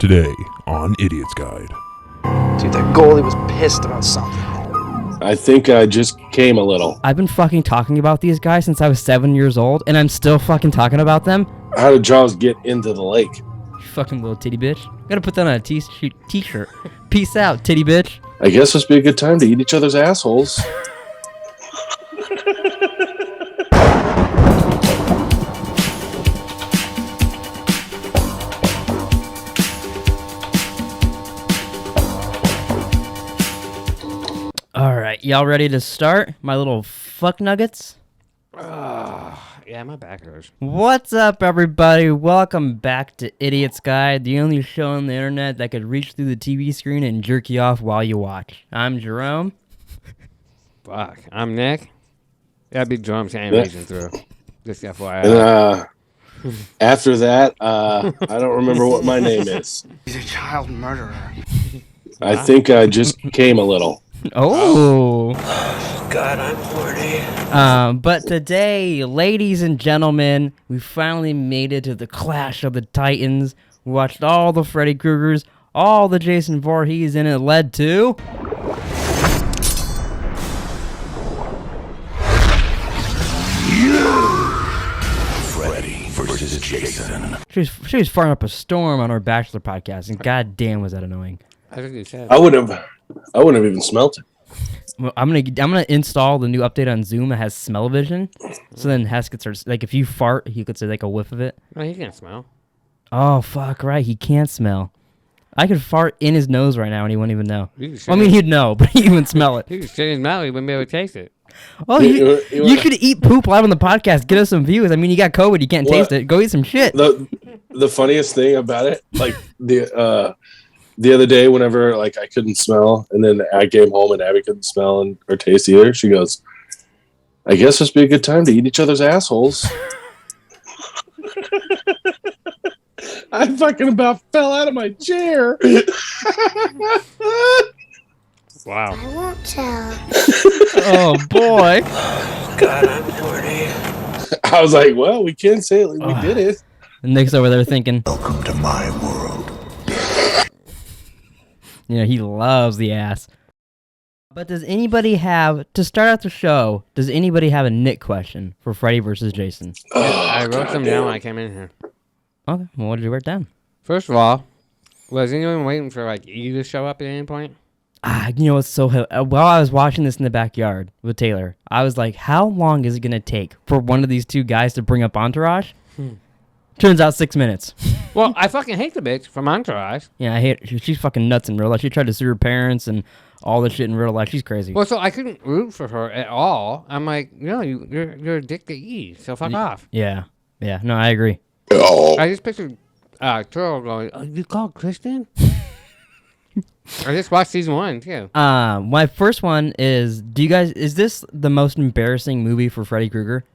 Today on Idiot's Guide. Dude, that goalie was pissed about something. I think I just came a little. I've been fucking talking about these guys since I was 7 years old, and I'm still fucking talking about them. How did Jaws get into the lake? You fucking little titty bitch. Gotta put that on a t-shirt. Peace out, titty bitch. I guess this would be a good time to eat each other's assholes. Alright, y'all ready to start? My little fuck nuggets? Yeah, my back hurts. What's up, everybody? Welcome back to Idiot's Guide, the only show on the internet that could reach through the TV screen and jerk you off while you watch. I'm Jerome. Fuck. I'm Nick. That'd be Jerome's animation through. Just FYI. And, after that, I don't remember what my name is. He's a child murderer. I think I just came a little. Oh. God, I'm horny. But today, ladies and gentlemen, we finally made it to the Clash of the Titans. We watched all the Freddy Kruegers, all the Jason Voorhees, and it led to... Freddy versus Jason. She was firing up a storm on our Bachelor podcast, and goddamn was that annoying. I think you said. I wouldn't have even smelt it. Well, I'm gonna install the new update on Zoom that has smell-o-vision, so then Hess could start, like, if you fart, he could say like a whiff of it. No, he can't smell. Oh fuck, right, he can't smell. I could fart in his nose right now and he wouldn't even know. You could Well, I mean, he'd know, but he wouldn't smell it. He could shit in his mouth. He wouldn't be able to taste it. Oh, you could eat poop live on the podcast. Get us some views. I mean, you got COVID. You can't taste it. Go eat some shit. The funniest thing about it, like the other day, whenever like I couldn't smell, and then I came home and Abby couldn't smell or taste either. She goes, "I guess this would be a good time to eat each other's assholes." I fucking about fell out of my chair. Wow. I won't tell. Oh, boy. God, I'm horny. I was like, well, we can't say it like we did it. And Nick's over there thinking, Welcome to my world. you know, he loves the ass. But does anybody have, to start out the show, does anybody have a Nick question for Freddy versus Jason? I wrote them down when I came in here. Okay, well, what did you write down? First of all, was anyone waiting for like you to show up at any point? You know what's so... While I was watching this in the backyard with Taylor, I was like, how long is it going to take for one of these two guys to bring up Entourage? Turns out 6 minutes. Well, I fucking hate the bitch from Entourage. Yeah, I hate her. She's fucking nuts in real life. She tried to sue her parents and all this shit in real life. She's crazy. Well, so I couldn't root for her at all. I'm like, no, you're a dick to eat, so fuck off. Yeah. Yeah, no, I agree. I just pictured Turl going, "Oh, you called Kristen?" I just watched season 1 too. My first one is, is this the most embarrassing movie for Freddy Krueger?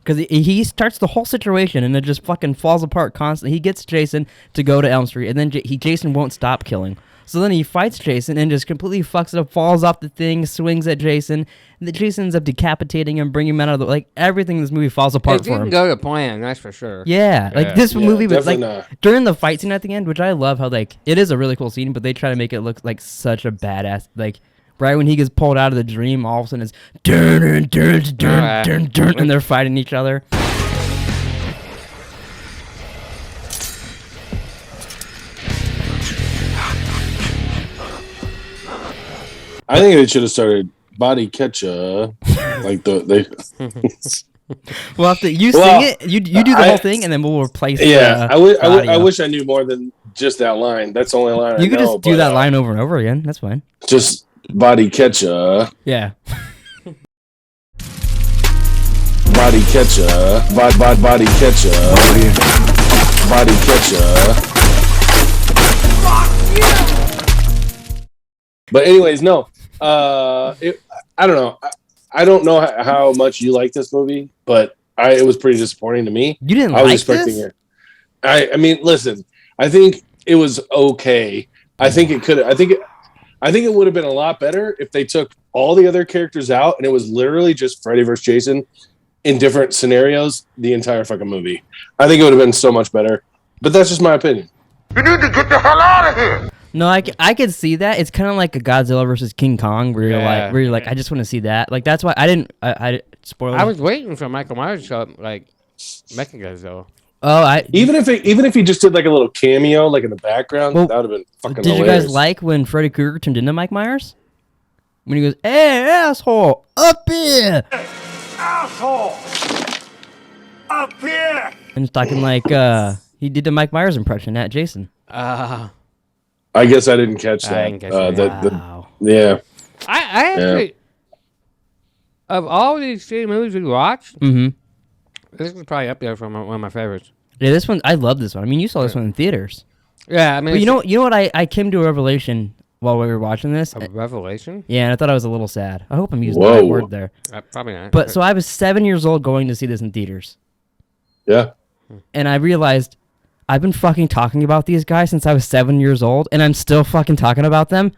Because he starts the whole situation and it just fucking falls apart constantly. He gets Jason to go to Elm Street, and then Jason won't stop killing. So then he fights Jason and just completely fucks it up, falls off the thing, swings at Jason, and then Jason ends up decapitating him, bringing him out of the... Like, everything in this movie falls apart It for him. didn't go to plan, that's for sure. Yeah, like this movie was like not. during the fight scene at the end, which I love how like it is a really cool scene, but they try to make it look like such a badass. Like right when he gets pulled out of the dream, all of a sudden it's dun dun dun dun dun dun, and they're fighting each other. I think they should have started body catcher, like they. Well, after you sing it, you do the whole thing, and then we'll replace. Yeah, I wish I knew more than just that line. That's the only line I know. You could just do that line over and over again. That's fine. Just body catcher. Yeah. Body catcher. Body catcher. Body catcher. But anyways, no. I don't know. I don't know how much you like this movie, but it was pretty disappointing to me. You didn't I was like expecting this? it. I mean, listen. I think it was okay. I think it would have been a lot better if they took all the other characters out and it was literally just Freddy vs. Jason in different scenarios the entire fucking movie. I think it would have been so much better. But that's just my opinion. No, I could see that. It's kind of like a Godzilla versus King Kong, where you're like, I just want to see that. Like that's why I didn't. I spoilers. I was waiting for Michael Myers to show up, like Mechagodzilla. Oh, Even if he just did like a little cameo, like in the background, that would have been fucking Did hilarious. you guys like when Freddy Krueger turned into Mike Myers? When he goes, "Hey, asshole, up here!" Asshole! Up here! And he's talking like he did the Mike Myers impression at Jason. I guess I didn't catch that. I didn't catch that. Wow. Yeah. I actually, of all these three movies we watched, this is probably up there for one of my favorites. Yeah, this one, I love this one. I mean, you saw this one in theaters. Yeah, I mean, But you know what? I came to a revelation while we were watching this. a revelation? Yeah, and I thought I was a little sad. I hope I'm using the right word there. Probably not. But so I was 7 years old going to see this in theaters. Yeah. And I realized I've been fucking talking about these guys since I was 7 years old, and I'm still fucking talking about them.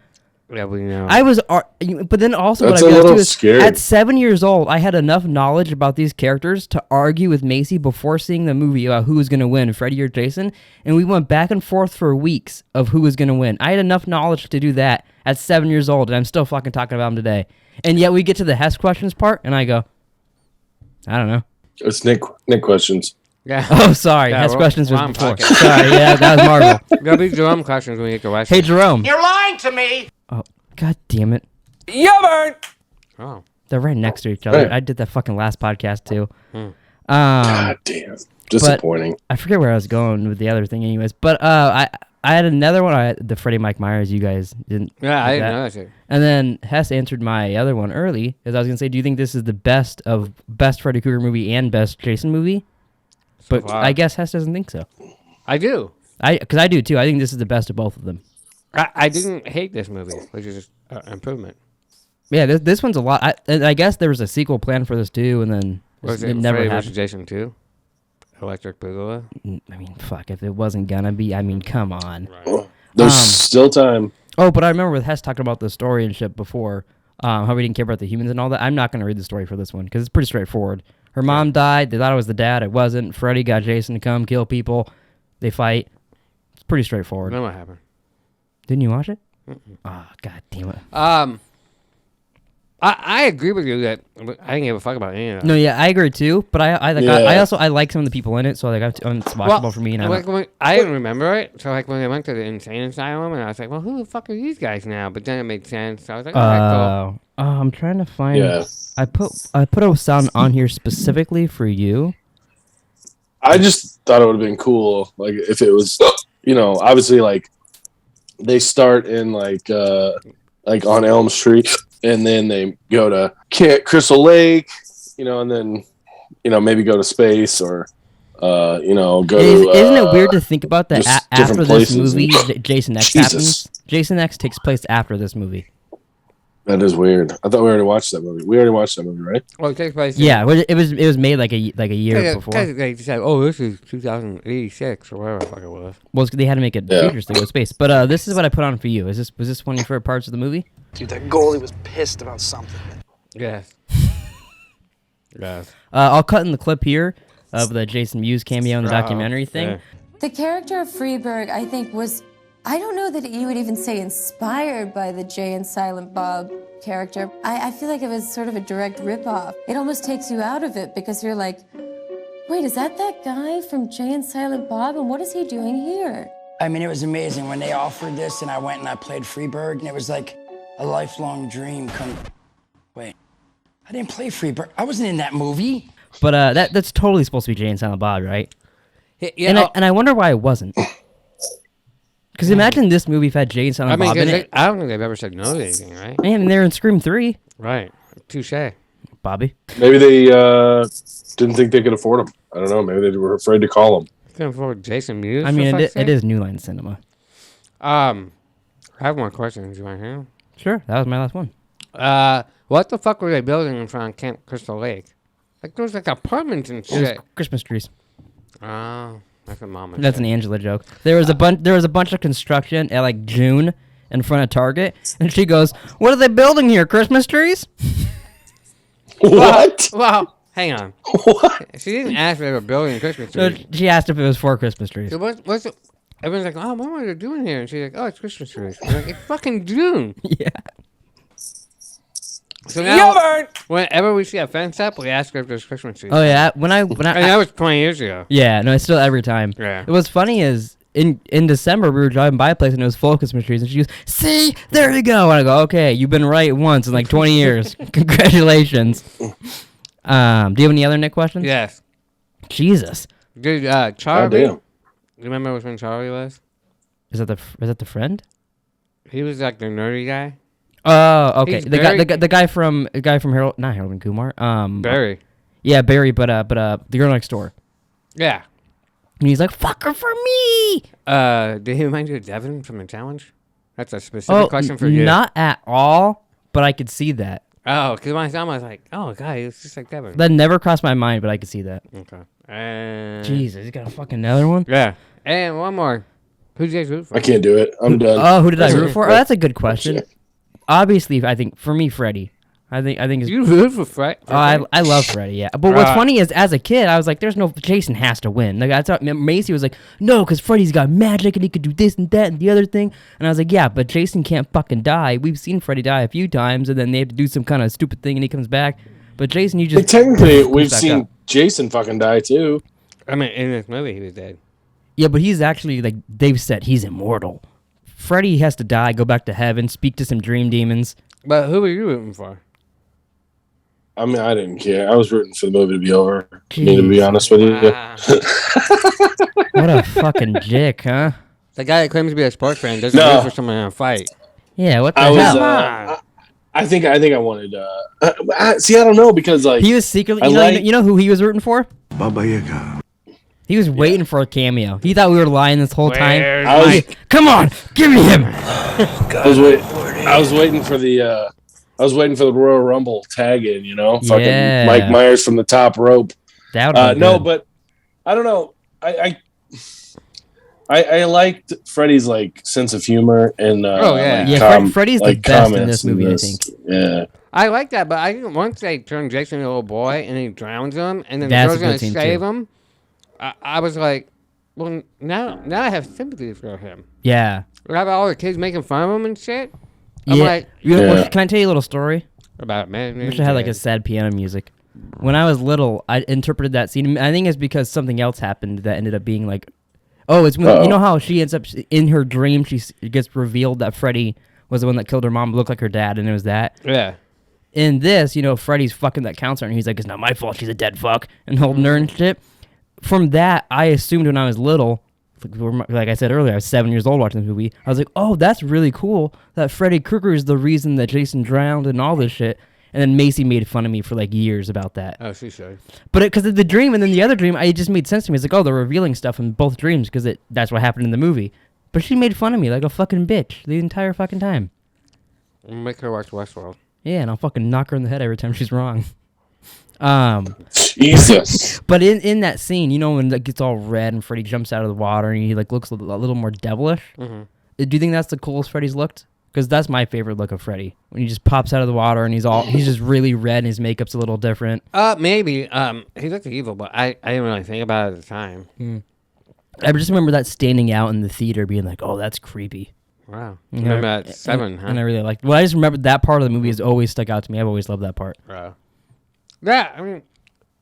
Yeah, we know. I was, but then also That's what I a realized little too is scary. at 7 years old, I had enough knowledge about these characters to argue with Macy before seeing the movie about who was going to win, Freddy or Jason, and we went back and forth for weeks of who was going to win. I had enough knowledge to do that at 7 years old, and I'm still fucking talking about them today. And yet we get to the Hess questions part, and I go, I don't know. It's Nick questions. Yeah. Oh, sorry. Yeah, Hess questions was wrong before. podcast. Sorry, yeah, that was Marvel. There'll be Jerome questions when we get to West. Hey, Jerome. You're lying to me! Oh, god damn it. Oh. They're right next to each other. Right. I did that fucking last podcast too. God damn. Disappointing. I forget where I was going with the other thing, anyways. But I had another one. The Freddie Mike Myers. You guys didn't. Yeah, I get didn't that. know that shit. And then Hess answered my other one early, as I was gonna say, do you think this is the best Freddy Krueger movie and best Jason movie? But far. I guess Hess doesn't think so. I do. Because I do too. I think this is the best of both of them. I didn't hate this movie, which is an improvement. Yeah, this one's a lot. I guess there was a sequel planned for this too, and then Was it it never Freddy happened. vs. Jason 2? Electric Boogaloo? I mean, fuck, if it wasn't gonna be, I mean, come on. There's still time. Oh, but I remember with Hess talking about the story and shit before, how we didn't care about the humans and all that. I'm not gonna read the story for this one, because it's pretty straightforward. Her mom died, they thought it was the dad, it wasn't. Freddy got Jason to come kill people, they fight. It's pretty straightforward. Then what happened? Didn't you watch it? Oh, god damn it. I agree with you that I didn't give a fuck about any of that. No, yeah, I agree too, but I Yeah. also like some of the people in it, so like it's watchable for me. And I didn't remember it, so like when I went to the insane asylum, and I was like, well, who the fuck are these guys now? But then it made sense. So I was like, alright, cool. I'm trying to find. Yeah. I put a sound on here specifically for you. I just thought it would have been cool, like if it was, obviously like they start in like on Elm Street, and then they go to Crystal Lake, and then maybe go to space or go to. Isn't it weird to think about that just after different this places. movie, Jason X Jesus. happens? Jason X takes place after this movie. That is weird. I thought we already watched that movie. We already watched that movie, right? Well, it takes place. Yeah, it was made like a year before. They said, oh, this is 2086 or whatever the fuck it was. Well, they had to make it Yeah. futurist to go to space. But this is what I put on for you. Was this one of your favorite parts of the movie? Dude, that goalie was pissed about something. Yes. Yes. I'll cut in the clip here of the Jason Mewes cameo in the documentary thing. Yeah. The character of Freeberg, I think, was, I don't know that you would even say inspired by the Jay and Silent Bob character. I feel like it was sort of a direct ripoff. It almost takes you out of it because you're like, wait, is that guy from Jay and Silent Bob? And what is he doing here? I mean, it was amazing when they offered this and I went and I played Freeberg, and it was like a lifelong dream come. Wait, I didn't play Freeberg. I wasn't in that movie. But that's totally supposed to be Jay and Silent Bob, right? Yeah, And I wonder why it wasn't. Because imagine this movie if had Jay and Silent Bob in it. I don't think they've ever said no to anything, right? Man, they're in Scream 3. Right. Touche. Bobby. Maybe they didn't think they could afford them. I don't know. Maybe they were afraid to call them. Couldn't afford Jason Mewes. I mean, it is New Line Cinema. I have more questions. You want to hear them? Sure, that was my last one. What the fuck were they building in front of Camp Crystal Lake? Like, there was like apartments and It was shit. Christmas trees. Oh, that's a mama. That's an Angela joke. There was a bunch of construction at like June in front of Target, and she goes, "What are they building here? Christmas trees?" What? Well, hang on. What? She didn't ask if they were building Christmas So trees. she asked if it was for Christmas trees. So what's the, everyone's like, oh, what are they doing here? And she's like, oh, it's Christmas trees. I'm like, it's fucking June. Yeah. So now, whenever we see a fence up, we ask her if there's Christmas trees. Oh yeah. When I And that was 20 years ago. yeah, no, it's still every time. Yeah. What's funny is in December we were driving by a place and it was full of Christmas trees and she goes, "See, there you go." And I go, "Okay, you've been right once in like 20 years. Congratulations." Do you have any other Nick questions? Yes. Jesus. Dude, Oh, Charlie. damn. You remember which one Charlie was? Is that the friend? He was like the nerdy guy. Oh, okay. He's The guy from Harold, not Harold and Kumar. Barry. Yeah, Barry, but the girl next door. Yeah. And he's like, "Fuck her for me." Did he remind you of Devin from the challenge? That's a specific question for you. Not at all, but I could see that. Oh, because when I saw him, I was like, oh, God, it's just like Devin. That never crossed my mind, but I could see that. Okay. Jesus, he's got a fucking another one. Yeah. And one more. Who did you guys root for? I can't do it. I'm done. Oh, who did I root for? Oh, that's a good question. Obviously, I think for me, Freddy. I think it's. You root for Freddy? Oh, I love Freddy, yeah. But what's funny is, as a kid, I was like, "There's no Jason has to win." Like I thought Macy was like, "No, because Freddy's got magic and he could do this and that and the other thing." And I was like, "Yeah, but Jason can't fucking die. We've seen Freddy die a few times, and then they have to do some kind of stupid thing, and he comes back. But Jason, you just technically we've seen Jason fucking die too. I mean, in this movie, he was dead. Yeah, but he's actually like Dave said, he's immortal. Freddy has to die, go back to heaven, speak to some dream demons. But who were you rooting for? I mean, I didn't care. I was rooting for the movie to be over. To be honest with you. What a fucking dick, huh? The guy that claims to be a sports fan doesn't root for someone in a fight. Yeah, what the I hell? was. I think I wanted. See, I don't know because like he was secretly. You know who he was rooting for? Baba Yaga. He was waiting for a cameo. He thought we were lying this whole time. Come on, give me him. I was waiting for the. I was waiting for the Royal Rumble tag in, fucking Mike Myers from the top rope. That would no, but I don't know. I liked Freddy's like sense of humor and Freddy's the best in this movie. I think. Yeah, I like that, but I think once they turn Jason into a little boy and he drowns him, and then the That's girl's a good gonna scene, save too. him, I was like, well, now I have sympathy for him. Yeah. We have all the kids making fun of him and shit. I'm Yeah. like, Can I tell you a little story? about man. I wish I had like a sad piano music. When I was little, I interpreted that scene. I think it's because something else happened that ended up being like, oh, it's when you know how she ends up in her dream. It gets revealed that Freddy was the one that killed her mom, looked like her dad, and it was that. Yeah. In this, Freddy's fucking that counselor, and he's like, "It's not my fault. She's a dead fuck," and holding her and shit. From that, I assumed when I was little, like I said earlier, I was 7 years old watching this movie. I was like, "Oh, that's really cool. That Freddy Krueger is the reason that Jason drowned and all this shit." And then Macy made fun of me for like years about that. Oh, she should. But because of the dream and then the other dream, it just made sense to me. It's like, oh, they're revealing stuff in both dreams because that's what happened in the movie. But she made fun of me like a fucking bitch the entire fucking time. Make her watch Westworld. Yeah, and I'll fucking knock her in the head every time she's wrong. Jesus. But in that scene, when it gets all red and Freddy jumps out of the water and he like looks a little more devilish. Mm-hmm. Do you think that's the coolest Freddy's looked? Because that's my favorite look of Freddy. When he just pops out of the water and he's just really red and his makeup's a little different. Maybe. He looked evil, but I didn't really think about it at the time. I just remember that standing out in the theater being like, oh, that's creepy. Wow. Remember at 7, huh? And I really liked I just remember that part of the movie has always stuck out to me. I've always loved that part. Wow. Yeah, I mean,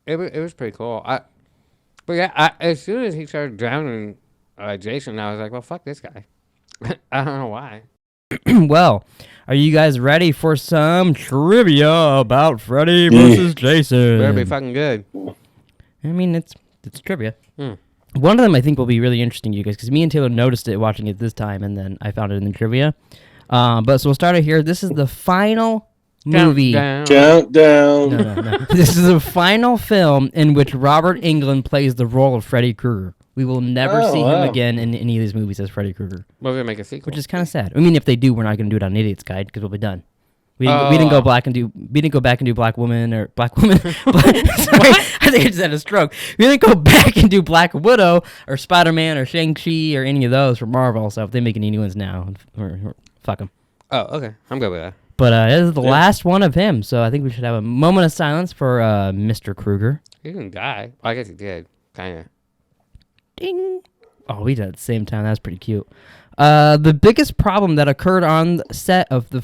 it was pretty cool. But yeah, as soon as he started drowning Jason, I was like, well, fuck this guy. I don't know why. Well, are you guys ready for some trivia about Freddy versus Jason? Better be fucking good. I mean, it's trivia. One of them I think will be really interesting to you guys because me and Taylor noticed it watching it this time, and then I found it in the trivia. But so we'll start it here. This is the final movie. Countdown. No. This is the final film in which Robert Englund plays the role of Freddy Krueger. We will never see him again in any of these movies as Freddy Krueger. We're gonna make a sequel, which is kind of sad. I mean, if they do, we're not gonna do it on Idiot's Guide because we'll be done. We didn't go back and do Black Woman or Black Woman. Sorry, I think I just had a stroke. We didn't go back and do Black Widow or Spider-Man or Shang-Chi or any of those for Marvel. So if they make any new ones now, fuck them. Oh, okay. I'm good with that. But this is the last one of him, so I think we should have a moment of silence for Mr. Krueger. He didn't die. I guess he did, kind of. Ding. Oh, we did at the same time. That was pretty cute. The biggest problem that occurred on the set of the...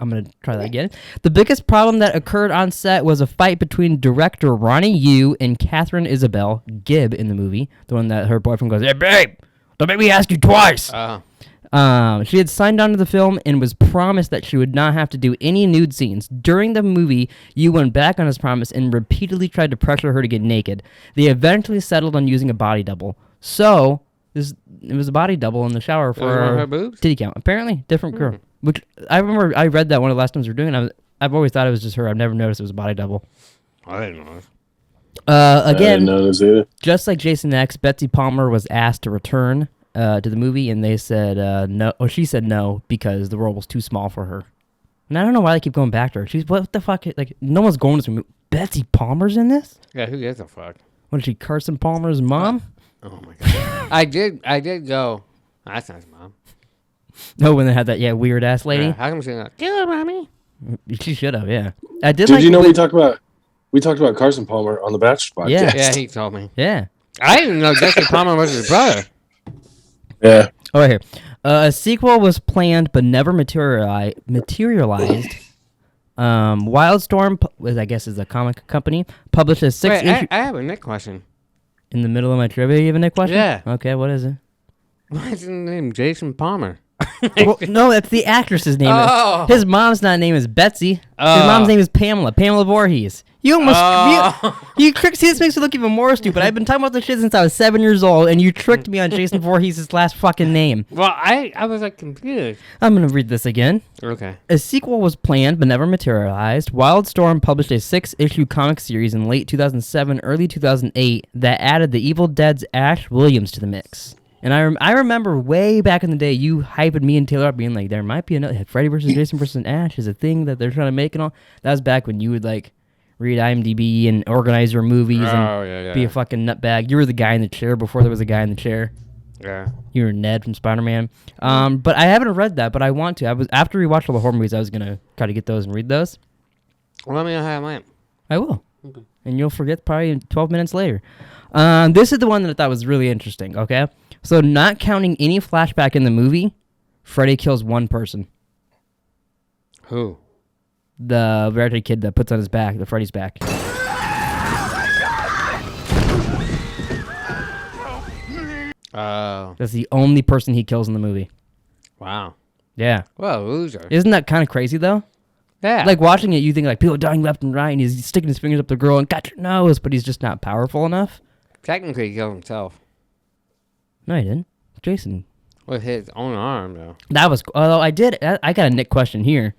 I'm going to try that again. The biggest problem that occurred on set was a fight between director Ronnie Yu and Catherine Isabel Gibb in the movie. The one that her boyfriend goes, "Hey, babe, don't make me ask you twice." She had signed on to the film and was promised that she would not have to do any nude scenes. During the movie, Yu went back on his promise and repeatedly tried to pressure her to get naked. They eventually settled on using a body double. So, it was a body double in the shower for her boobs? titty count. Apparently, different girl. Which I remember I read that one of the last times we were doing it. I've always thought it was just her. I've never noticed it was a body double. I didn't know. I Again, didn't notice either. just like Jason X, Betsy Palmer was asked to return to the movie, and they said no. Or she said no because the role was too small for her. And I don't know why they keep going back to her. She's what the fuck? Like no one's going to this movie. Betsy Palmer's in this? Yeah, who gives a fuck? What is she? Carson Palmer's mom? Oh my god. I did go. That's not his mom. No, when they had that weird ass lady. Yeah, how come she's not? Kill her, mommy. She should have. Yeah, I did. Did you know we talked about Carson Palmer on the Bachelor podcast? Yeah. Yeah, he told me. Yeah. I didn't know Jesse Palmer was his brother. Yeah. Oh, right here. A sequel was planned but never materialized. Wildstorm, I guess is a comic company, published a 6 Wait, issue. I have a Nick question. In the middle of my trivia, you have a Nick question? Yeah. Okay, what is it? Why is his name Jason Palmer? Well, no, that's the actress's name. Oh. His mom's not name is Betsy. His Oh. mom's name is Pamela Voorhees. You almost you tricked. See, this makes me look even more stupid. I've been talking about this shit since I was 7 years old, and you tricked me on Jason Voorhees' last fucking name. Well, I was like confused. I'm gonna read this again. Okay. A sequel was planned but never materialized. Wildstorm published a 6-issue comic series in late 2007, early 2008 that added the Evil Dead's Ash Williams to the mix. And I remember way back in the day, you hyping me and Taylor up being like, there might be another Freddy versus Jason versus Ash is a thing that they're trying to make and all. That was back when you would like read IMDb and organize your movies and be a fucking nutbag. You were the guy in the chair before there was a guy in the chair. Yeah. You were Ned from Spider-Man. But I haven't read that, but I want to. After we watched all the horror movies, I was gonna try to get those and read those. Well, let me know how I went. I will. Okay. And you'll forget probably 12 minutes later. This is the one that I thought was really interesting, okay? So not counting any flashback in the movie, Freddy kills one person. Who? The redheaded kid that puts on his back, the Freddy's back. Oh. That's the only person he kills in the movie. Wow. Yeah. Well, loser. Isn't that kind of crazy, though? Yeah. Like, watching it, you think, like, people dying left and right, and he's sticking his fingers up the girl and got your nose, but he's just not powerful enough. Technically, he killed himself. No, he didn't. Jason. With his own arm, though. That was... Although I got a Nick question here.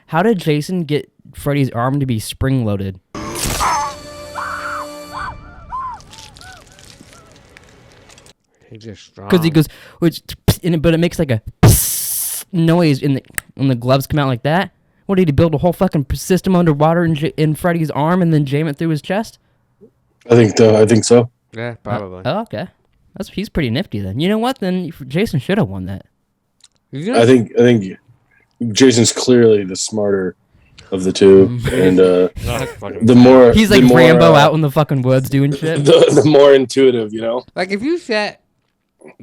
How did Jason get Freddy's arm to be spring-loaded? He's just strong. Because he goes... but it makes like a noise when the gloves come out like that. What, did he build a whole fucking system underwater in Freddy's arm and then jam it through his chest? I think so. Yeah, probably. Okay. He's pretty nifty then. You know what? Then Jason should have won that. I think Jason's clearly the smarter of the two, and the more he's like the more, Rambo out in the fucking woods doing shit. The more intuitive, you know. Like if you set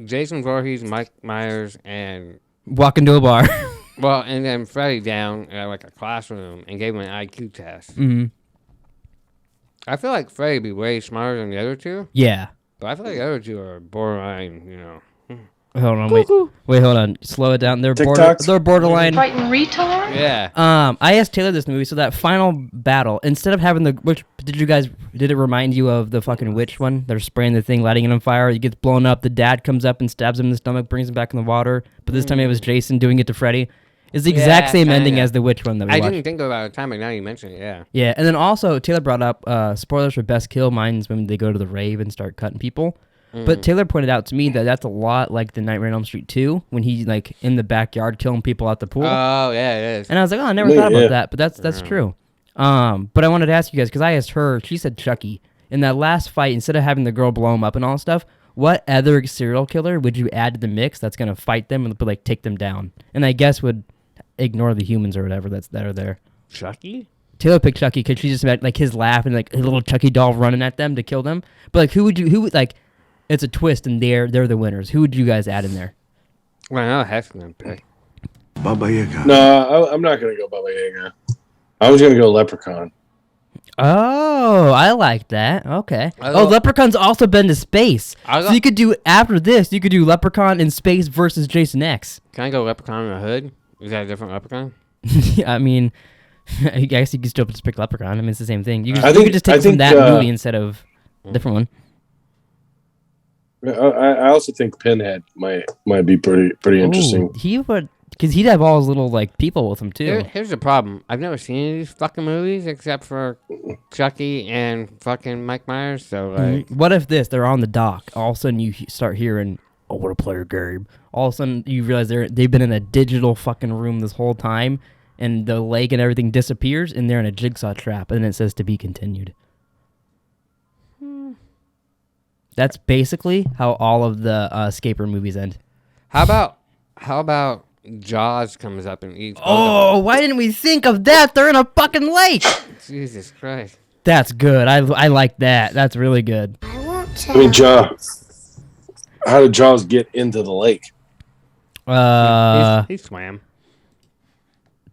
Jason Voorhees, Mike Myers, and walk into a bar, and then Freddy down at like a classroom and gave him an IQ test. Mm-hmm. I feel like Freddy would be way smarter than the other two. Yeah. But I feel like the other two are borderline, you know. Hold on, wait, hold on. Slow it down. They're borderline. Frightened retard? Yeah. I asked Taylor this movie, so that final battle, instead of having did it remind you of the fucking witch one? They're spraying the thing, lighting it on fire. It gets blown up. The dad comes up and stabs him in the stomach, brings him back in the water. But this time it was Jason doing it to Freddy. It's the exact same ending as the witch one that we watched. I didn't think about it at the time, but now you mention it, yeah. Yeah, and then also Taylor brought up spoilers for Best Kill. Mine's when they go to the rave and start cutting people. But Taylor pointed out to me that that's a lot like the Nightmare on Elm Street 2 when he's like in the backyard killing people at the pool. Oh yeah, it is. And I was like, oh, I never thought about that, but that's true. But I wanted to ask you guys because I asked her. She said Chucky in that last fight. Instead of having the girl blow him up and all stuff, what other serial killer would you add to the mix that's gonna fight them and like take them down? And I guess would ignore the humans or whatever that are there. Chucky? Taylor picked Chucky because she just met like his laugh and like his little Chucky doll running at them to kill them. But like, who would like? it's a twist, and they're the winners. Who would you guys add in there? Well, I know Hess gonna pick. Baba Yaga. No, I'm not gonna go Baba Yaga. I was gonna go Leprechaun. Oh, I like that. Okay. I Oh, go- Leprechaun's also been to space. I go- So you could do, after this, you could do Leprechaun in space versus Jason X. Can I go Leprechaun in the Hood? Is that a different Leprechaun? I mean, I guess you could still just pick Leprechaun. I mean, it's the same thing. You could, I you think- could just I take from think, that movie instead of a different one. I also think Pinhead might be pretty interesting. Ooh, he would, because he'd have all his little, like, people with him, too. Here's the problem. I've never seen any of these fucking movies except for Chucky and fucking Mike Myers. So like, What if they're on the dock? All of a sudden you start hearing, "Oh, what a player, Gabe!" All of a sudden you realize they've been in a digital fucking room this whole time, and the lake and everything disappears, and they're in a jigsaw trap, and it says to be continued. That's basically how all of the escape room movies end. how about Jaws comes up and eats? Oh, why didn't we think of that? They're in a fucking lake. Jesus Christ! That's good. I like that. That's really good. I mean, Jaws. How did Jaws get into the lake? He swam.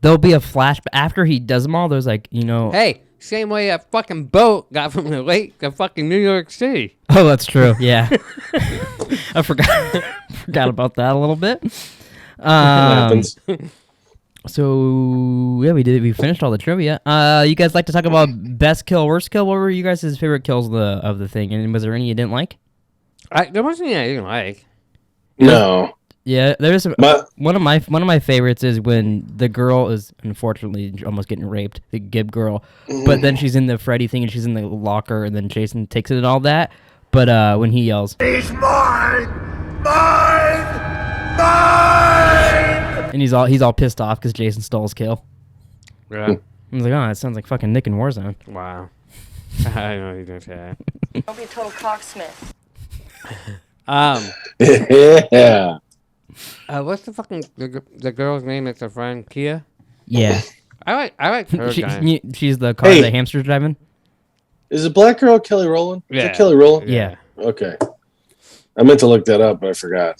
There'll be a flashback after he does them all. There's like, you know. Hey, same way a fucking boat got from the lake to fucking New York City. Oh, that's true. Yeah, I forgot about that a little bit. What happens? So yeah, we finished all the trivia. You guys like to talk about best kill, worst kill? What were you guys' favorite kills of the thing? And was there any you didn't like? There wasn't any I didn't like. No. Yeah, there's But- one of my favorites is when the girl is unfortunately almost getting raped, the Gib girl, but then she's in the Freddy thing and she's in the locker, and then Jason takes it and all that. But when he yells, He's mine! Mine! Mine! and he's all pissed off because Jason stole his kill. Yeah. I was like, oh, that sounds like fucking Nick in Warzone. Wow. I know you're gonna say that. Don't be a total cocksmith. Yeah. What's the fucking the girl's name? That's a friend, Kia. Yeah, I like her guy. she's the car Hey. the hamster's driving. Is it Black Girl Kelly Rowland? Is Yeah. it Kelly Rowland? Yeah. Okay. I meant to look that up, but I forgot.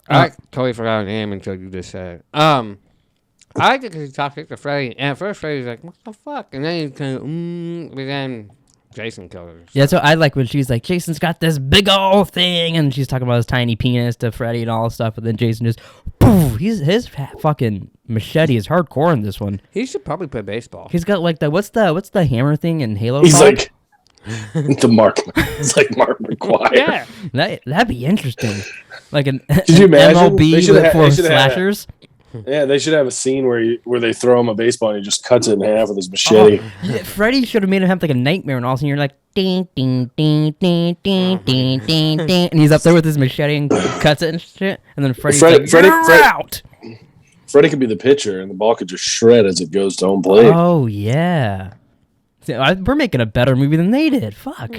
I totally forgot her name until you just said it. I liked it because he talked to Freddy, and at first Freddy's like, "What the fuck?" And then he kind of, but then Jason killed her. Yeah, so I like when she's like, Jason's got this big old thing, and she's talking about his tiny penis to Freddy and all this stuff, and then Jason just, poof, his fucking machete is hardcore in this one. He should probably play baseball. He's got like what's the hammer thing in Halo? He's called? like the Mark. It's like Mark McGuire. Yeah. That'd be interesting. Like an you imagine? MLB They should for they should have slashers. Yeah, they should have a scene where they throw him a baseball and he just cuts it in half with his machete. Yeah, Freddy should have made him have like a nightmare, and all of a sudden you're like, ding, ding, ding, ding, ding, ding, ding, ding, and he's up there with his machete and cuts it and shit, and then Freddy's like, you're out. Freddy could be the pitcher, and the ball could just shred as it goes to home plate. Oh yeah, see, we're making a better movie than they did. Fuck.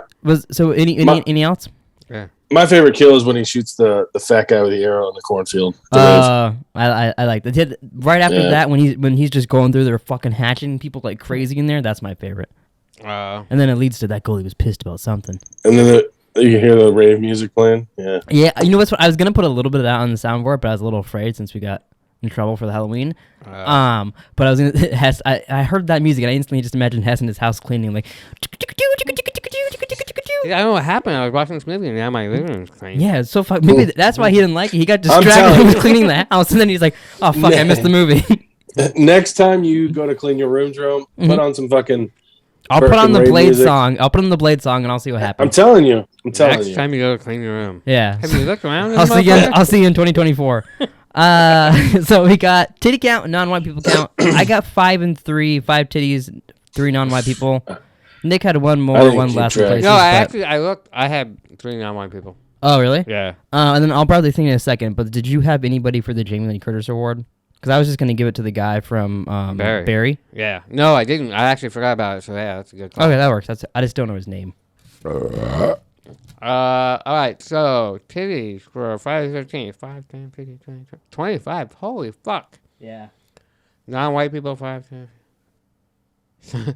Any else? Yeah. My favorite kill is when he shoots the fat guy with the arrow in the cornfield. I like that. Right after Yeah. that, when he's just going through there fucking hatching people like crazy in there, that's my favorite. And then it leads to that goalie was pissed about something. And then you hear the rave music playing. Yeah. Yeah, you know what's? I was gonna put a little bit of that on the soundboard, but I was a little afraid since we got in trouble for the Halloween. But I was gonna Hess. I heard that music and I instantly just imagined Hess in his house cleaning like. Yeah, I don't know what happened. I was watching this movie and now my living room's clean. Yeah, it's so fuck. Maybe that's why he didn't like it. He got telling distracted you. with cleaning the house, and then he's like, "Oh fuck, I missed the movie." Next time you go to clean your room, Jerome, put on some fucking. I'll put on the rave Blade music. song. I'll put on the Blade song, and I'll see what I'm happens. telling you. Next time you go to clean your room. Yeah. Have you looked around? in I'll the see you. motherfucker? I'll see you in 2024. So we got titty count, non-white people count. I got 5 and 3, 5 titties, 3 non-white people. Nick had one I more, didn't one keep less. track. Places, No, but- I looked. I had 3 non-white people. Oh, really? Yeah. And then I'll probably think in a second. But did you have anybody for the Jamie Lee Curtis Award? Because I was just gonna give it to the guy from Barry. Yeah. No, I didn't. I actually forgot about it. So yeah, that's a good call. Okay, that works. I just don't know his name. All right. So titties for Friday the 13th. 5, 10, 15, 20, 25. Holy fuck. Yeah. Non-white people 5, 10.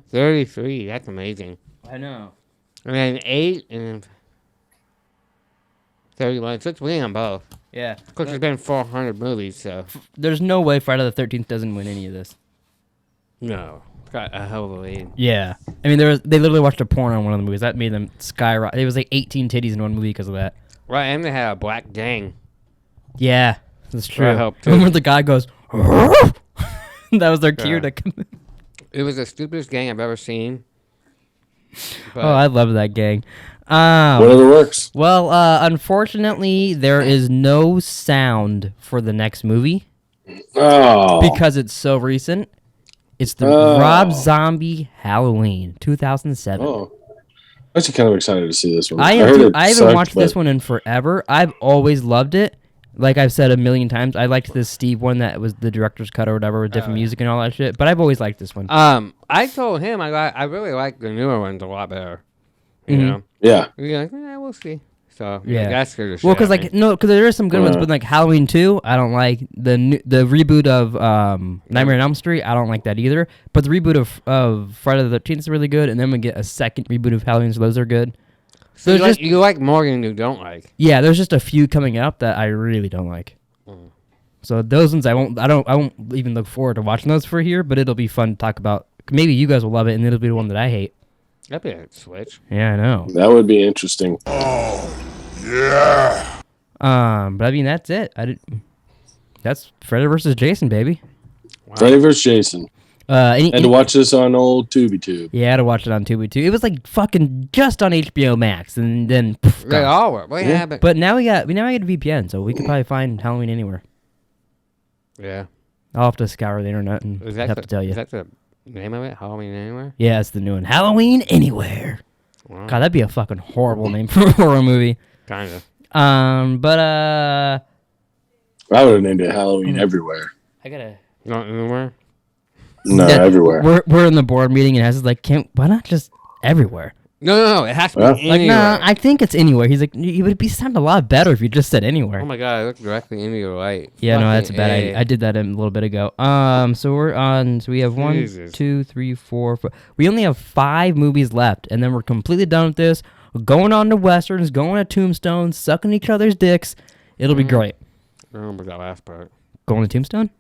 33. That's amazing. I know. And then 8 and then 31. So it's winning on both. Yeah. Of course, there's been 400 movies, so. There's no way Friday the 13th doesn't win any of this. No. It's got a hell of a lead. Yeah. I mean, they literally watched a porn on one of the movies. That made them skyrocket. It was like 18 titties in one movie because of that. Right, and they had a black gang. Yeah, that's true. That helped, too. Remember the guy goes, that was their cue Yeah. to come in. It was the stupidest gang I've ever seen. But Oh, I love that gang. Whatever works. Well, unfortunately, there is no sound for the next movie Oh. because it's so recent. It's the Oh. Rob Zombie Halloween 2007. Oh. I'm actually kind of excited to see this one. I heard it haven't sucked, watched this but- one in forever. I've always loved it. Like I've said a million times, I liked this Steve one that was the director's cut or whatever with different music and all that shit. But I've always liked this one. I told him I really like the newer ones a lot better. You know? Yeah. You're like, we'll see. So Yeah. that's good. Well, because like there are some good ones, but like Halloween 2, I don't like the reboot of Nightmare on Elm Street. I don't like that either. But the reboot of Friday the 13th is really good, and then we get a second reboot of Halloween, so those are good. So There's you like more than you don't like. Yeah, there's just a few coming up that I really don't like. So those ones I won't even look forward to watching those for here, but it'll be fun to talk about. Maybe you guys will love it, and it'll be the one that I hate. That'd be a switch. Yeah, I know. That would be interesting. Yeah. But I mean that's it. That's Freddy versus Jason, baby. Freddy vs. Jason. And to watch this on old TubiTube. Yeah, I had to watch it on Tubi too. It was like fucking just on HBO Max, and then They gone. all were. What happened? But now we get a VPN, so we could probably find Halloween anywhere. Yeah. I'll have to scour the internet and Is that have to tell you. Is that the name of it? Halloween Anywhere? Yeah, it's the new one, Halloween Anywhere. Wow. God, that'd be a fucking horrible name for a horror movie. Kind of. But I would have named it Halloween Everywhere. I gotta. Not anywhere? No, Yeah, everywhere. We're in the board meeting and Hess is like, why not just everywhere? No. It has to be Well, anywhere. Like, nah, I think it's anywhere. He's like, it would be sound a lot better if you just said anywhere. Oh my god, I looked directly into your light. Yeah, no, Fucking that's a bad A. idea. I did that a little bit ago. So we're on. So we have 1, Jesus. 2, 3, 4, 5. We only have 5 movies left, and then we're completely done with this. We're going on to westerns, going to Tombstone, sucking each other's dicks. It'll be great. I remember that last part. Going to Tombstone?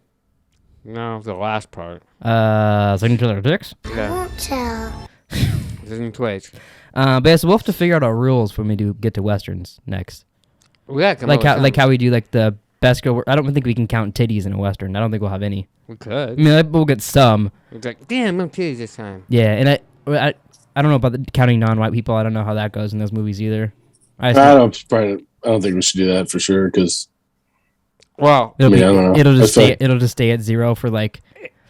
No, the last part. Sucking each other's dicks. Yeah. Disney Twitch. But yeah, so we'll have to figure out our rules when we do get to westerns next. We gotta come Like up with how we do like the best go. I don't think we can count titties in a western. I don't think we'll have any. We I could. mean, we'll get some. It's like, damn, no titties this time. Yeah, and I don't know about counting non-white people. I don't know how that goes in those movies either. I don't think we should do that for sure because Well, It'll, I don't know. it'll just I stay. thought- It'll just stay at 0 for like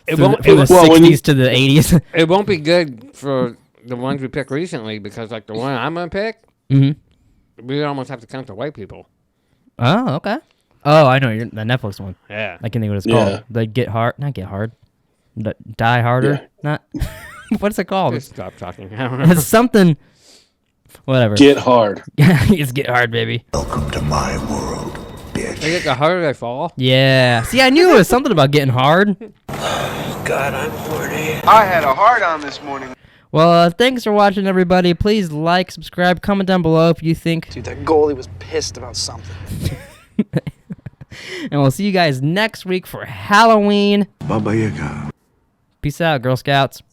it from won't, the it, well, when you- 60s to the 80s. it won't be good for the ones we picked recently because, like, the one I'm gonna pick, we almost have to count the white people. Oh, okay. Oh, I know. You're the Netflix one. Yeah. I can't think what it's Yeah. called. The not Get Hard. Die Harder. Not. What's it called? Just stop talking. I don't know. It's something. Whatever. Get hard. It's Get Hard, baby. Welcome to my world, bitch. They get the harder they fall. Yeah. See, I knew it was something about getting hard. I had a hard on this morning. Well, thanks for watching, everybody. Please like, subscribe, comment down below if you think. Dude, that goalie was pissed about something. And we'll see you guys next week for Halloween. Baba Yaga. Peace out, Girl Scouts.